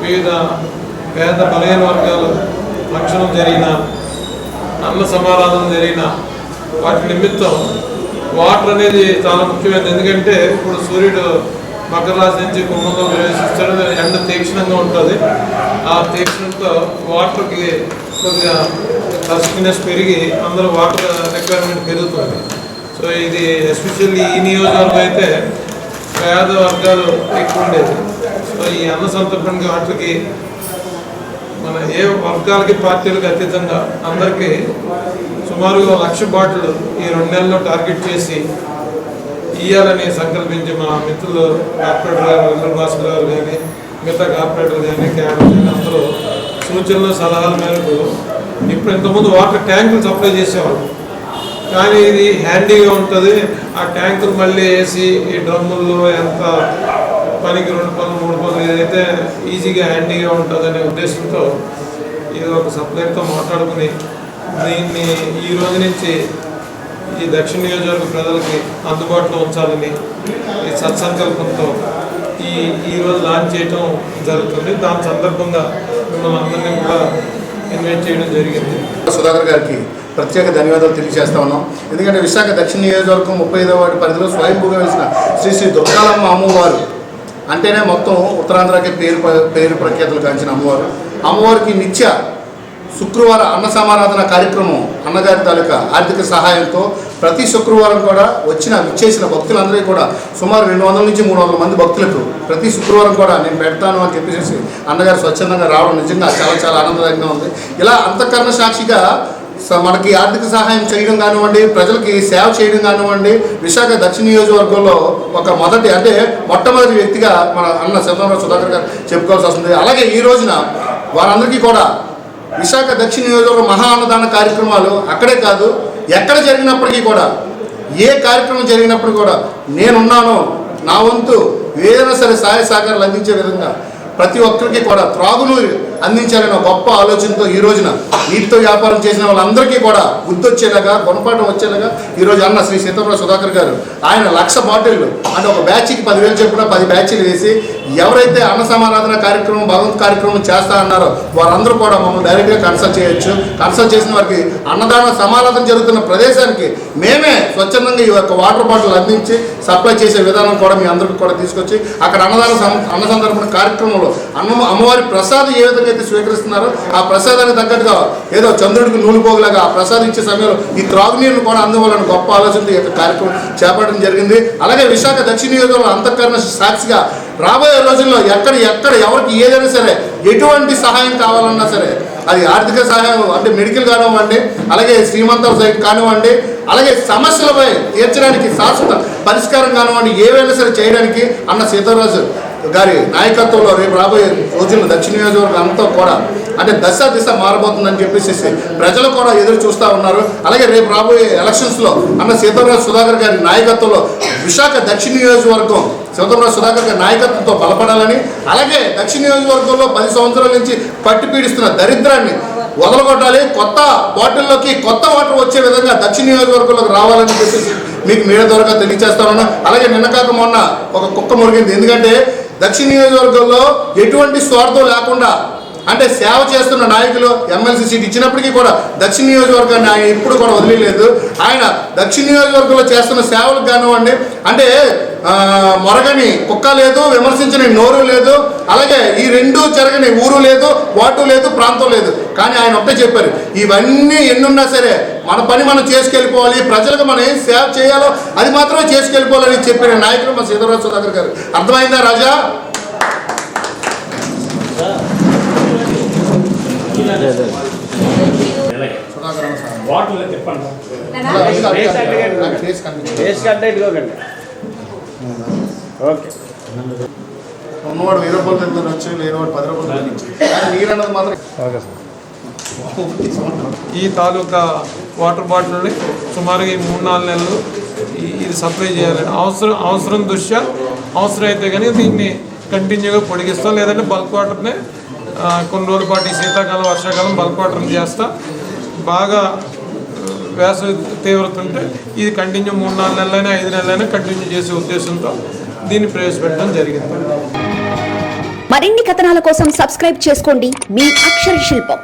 వివిధ పేద బలహీన వర్గాలు లక్షణం జరిగిన అన్న సమారాధన జరిగిన వాటి నిమిత్తం వాటర్ అనేది చాలా ముఖ్యమైనది. ఎందుకంటే ఇప్పుడు సూర్యుడు మకర రాశి నుంచి కుంభంలో ప్రవేశిస్తాడు, ఎండ తీక్షణంగా ఉంటుంది. ఆ తీక్షణంతో వాటర్కి కొద్దిగా థర్స్టీనెస్ పెరిగి అందరూ వాటర్ రిక్వైర్మెంట్ పెరుగుతుంది. సో ఇది ఎస్పెషల్లీ ఈ నియోజకవర్గం అయితే పేద వర్గాలు ఎక్కువ ఉండేది. సో ఈ అన్న సంతర్పణకి వాటికి మన ఏ వర్గాలకి పార్టీలకు అతీతంగా అందరికీ సుమారుగా 1,00,000 బాటిల్ ఈ 2 నెలల్లో టార్గెట్ చేసి ఇవ్వాలని సంకల్పించి మా మిత్రులు కార్పొరేటర్ గారు వెల్లూరు భాస్కర్ గారు కానీ మిగతా కార్పొరేటర్లు కానీ క్యాడర్ కానీ అందరూ సూచనలు సలహాల మేరకు ఇప్పుడు ఇంతకుముందు వాటర్ ట్యాంకులు సప్లై చేసేవాళ్ళు. కానీ ఇది హ్యాండీగా ఉంటుంది. ఆ ట్యాంకులు మళ్ళీ వేసి ఈ డ్రమ్ముల్లో ఎంత పనికి 2 పనులు 3 పనులు ఏదైతే ఈజీగా హ్యాండీగా ఉంటుందనే ఉద్దేశంతో ఇది ఒక సప్లైతో మాట్లాడుకుని దీన్ని ఈ రోజు నుంచి ఈ దక్షిణ నియోజకవర్గ ప్రజలకి అందుబాటులో ఉంచాలని ఈ సత్సంకల్పంతో ఈరోజు లాంచ్ చేయడం జరుగుతుంది. దాని సందర్భంగా మిమ్మల్ని అందరినీ కూడా ఇన్వైట్ చేయడం జరిగింది. సుధాకర్ గారికి ప్రత్యేక ధన్యవాదాలు తెలియజేస్తా ఉన్నాం. ఎందుకంటే విశాఖ దక్షిణ నియోజకవర్గం 35వ వార్డు పరిధిలో స్వయంభూగా వెలిసిన శ్రీ శ్రీ దుర్గాలమ్మ అమ్మవారు అంటేనే మొత్తం ఉత్తరాంధ్రకి పేరు ప్రఖ్యాతులు కాంచిన అమ్మవారు. అమ్మవారికి నిత్య శుక్రవార అన్న సమారాధన కార్యక్రమం అన్నగారి తాలూకా ఆర్థిక సహాయంతో ప్రతి శుక్రవారం కూడా విచ్చేసిన భక్తులందరికీ కూడా సుమారు 200 నుంచి 300 మంది భక్తులకు ప్రతి శుక్రవారం కూడా నేను పెడతాను అని చెప్పేసి అన్నగారు స్వచ్ఛందంగా రావడం నిజంగా చాలా చాలా ఆనందదాయకంగా ఉంది. ఇలా అంతఃకరణ సాక్షిగా మనకి ఆర్థిక సహాయం చేయడం కానివ్వండి, ప్రజలకి సేవ చేయడం కానివ్వండి, విశాఖ దక్షిణ నియోజకవర్గంలో ఒక మొట్టమొదటి వ్యక్తిగా మన అన్న శివరామరావు సుధాకర్ గారు చెప్పుకోవాల్సి వస్తుంది. అలాగే ఈ రోజున వారందరికీ కూడా విశాఖ దక్షిణ నియోజకవర్గం మహా అన్నదాన కార్యక్రమాలు అక్కడే కాదు ఎక్కడ జరిగినప్పటికీ కూడా ఏ కార్యక్రమం జరిగినప్పుడు కూడా నేనున్నాను, నా వంతు ఏదైనా సరే సహాయ సహకారాలు అందించే విధంగా ప్రతి ఒక్కరికి కూడా త్రాగునీరు అందించాలనే గొప్ప ఆలోచనతో ఈ రోజున నీటితో వ్యాపారం చేసిన వాళ్ళందరికీ కూడా గుర్తొచ్చేలాగా గుణపాఠం వచ్చేలాగా ఈరోజు అన్న శ్రీ సీతారామ సుధాకర్ గారు ఆయన 1,00,000 బాటిళ్ళు అంటే ఒక బ్యాచ్కి 10,000 చొప్పున 10 బ్యాచ్లు వేసి ఎవరైతే అన్న సమారాధన కార్యక్రమం భగవంత్ కార్యక్రమం చేస్తా అన్నారో వారందరూ కూడా మమ్మల్ని డైరెక్ట్గా కన్సల్ట్ చేయొచ్చు. కన్సల్ట్ చేసిన వారికి అన్నదాన సమారాధన జరుగుతున్న ప్రదేశానికి మేమే స్వచ్ఛందంగా ఈ యొక్క వాటర్ బాటిల్ అందించి సప్లై చేసే విధానం కూడా మీ అందరికీ కూడా తీసుకొచ్చి అక్కడ అన్న సందర్భన కార్యక్రమంలో అమ్మవారి ప్రసాదం ఏ విధంగా అయితే స్వీకరిస్తున్నారో ఆ ప్రసాదానికి తగ్గట్టుగా ఏదో చంద్రుడికి నూనె పోగులాగా ఆ ప్రసాదం ఇచ్చే సమయంలో ఈ త్రాగునీరును కూడా అందువలన గొప్ప ఆలోచనతో ఈ యొక్క కార్యక్రమం చేపట్టడం జరిగింది. అలాగే విశాఖ దక్షిణ నియోజకవర్గంలో అంతఃకరణ సాక్షిగా రాబోయే రోజుల్లో ఎక్కడ ఎవరికి ఏదైనా సరే ఎటువంటి సహాయం కావాలన్నా సరే అది ఆర్థిక సహాయం అంటే మెడికల్ కానివ్వండి, అలాగే శ్రీమంతాల సైట్ కానివ్వండి, అలాగే సమస్యలపై తీర్చడానికి శాశ్వత పరిష్కారం కానివ్వండి ఏవైనా సరే చేయడానికి అన్న సీతారాజు గారి నాయకత్వంలో రేపు రాబోయే రోజుల్లో దక్షిణ నియోజకవర్గం అంతా కూడా అంటే దిశ మారబోతుందని చెప్పేసి ప్రజలు కూడా ఎదురు చూస్తూ ఉన్నారు. అలాగే రేపు రాబోయే ఎలక్షన్స్లో అన్న సీతారామ సుధాకర్ గారి నాయకత్వంలో విశాఖ దక్షిణ నియోజకవర్గం సీతారామ సుధాకర్ గారి నాయకత్వంతో బలపడాలని, అలాగే దక్షిణ నియోజకవర్గంలో 10 సంవత్సరాల నుంచి పట్టి పీడిస్తున్న దరిద్రాన్ని వదలగొట్టాలి, కొత్త బాటిల్లోకి కొత్త వాటర్ వచ్చే విధంగా దక్షిణ నియోజకవర్గంలోకి రావాలని చెప్పేసి మీకు మీడియా ద్వారా తెలియజేస్తామన్నా. అలాగే నిన్న కాక మొన్న ఒక కుక్క మురిగింది. ఎందుకంటే దక్షిణ నియోజకవర్గంలో ఎటువంటి స్వార్థం లేకుండా అంటే సేవ చేస్తున్న నాయకులు ఎమ్మెల్సీ సీట్ ఇచ్చినప్పటికీ కూడా దక్షిణ నియోజకవర్గాన్ని ఆయన ఎప్పుడు కూడా వదిలేదు. ఆయన దక్షిణ నియోజకవర్గంలో చేస్తున్న సేవలకు కానివ్వండి అంటే మొరగని కుక్క లేదు, విమర్శించని నోరు లేదు, అలాగే ఈ రెండు జరగని ఊరు లేదు, వాటు లేదు, ప్రాంతం లేదు. కానీ ఆయన ఒకటే చెప్పారు, ఇవన్నీ ఎన్నున్నా సరే మన పని మనం చేసుకెళ్ళిపోవాలి, ప్రజలకు మనం ఏం సేవ చేయాలో అది మాత్రమే చేసుకెళ్ళిపోవాలని చెప్పిన నాయకులు మా సీతారామ సుధాకర్ గారు. అర్థమైందా రాజా? ఉన్నవాడు 1000 రూపాయలు వచ్చి లేనివాడు 10 రూపాయలు కానీ నీరు అన్నది మాత్రం. ఈ తాలూకా వాటర్ బాటిల్ని సుమారుగా 3-4 నెలలు ఇది సప్లై చేయాలని అవసరం దృష్ట్యా అవసరం అయితే కానీ దీన్ని కంటిన్యూగా పొడిగిస్తాం. లేదంటే బల్క్ వాటర్ని కొన్ని రోజుల పాటు ఈ శీతాకాలం వర్షాకాలం బల్క్ వాటర్ని చేస్తా. బాగా వేసవి తీవ్రత ఉంటే ఇది కంటిన్యూ 3-4 నెలలైనా 5 నెలలైనా కంటిన్యూ చేసే ఉద్దేశంతో దీన్ని ప్రవేశపెట్టడం జరిగింది. మరిన్ని కథనాల కోసం సబ్స్క్రైబ్ చేసుకోండి మీ అక్షర శిల్పం.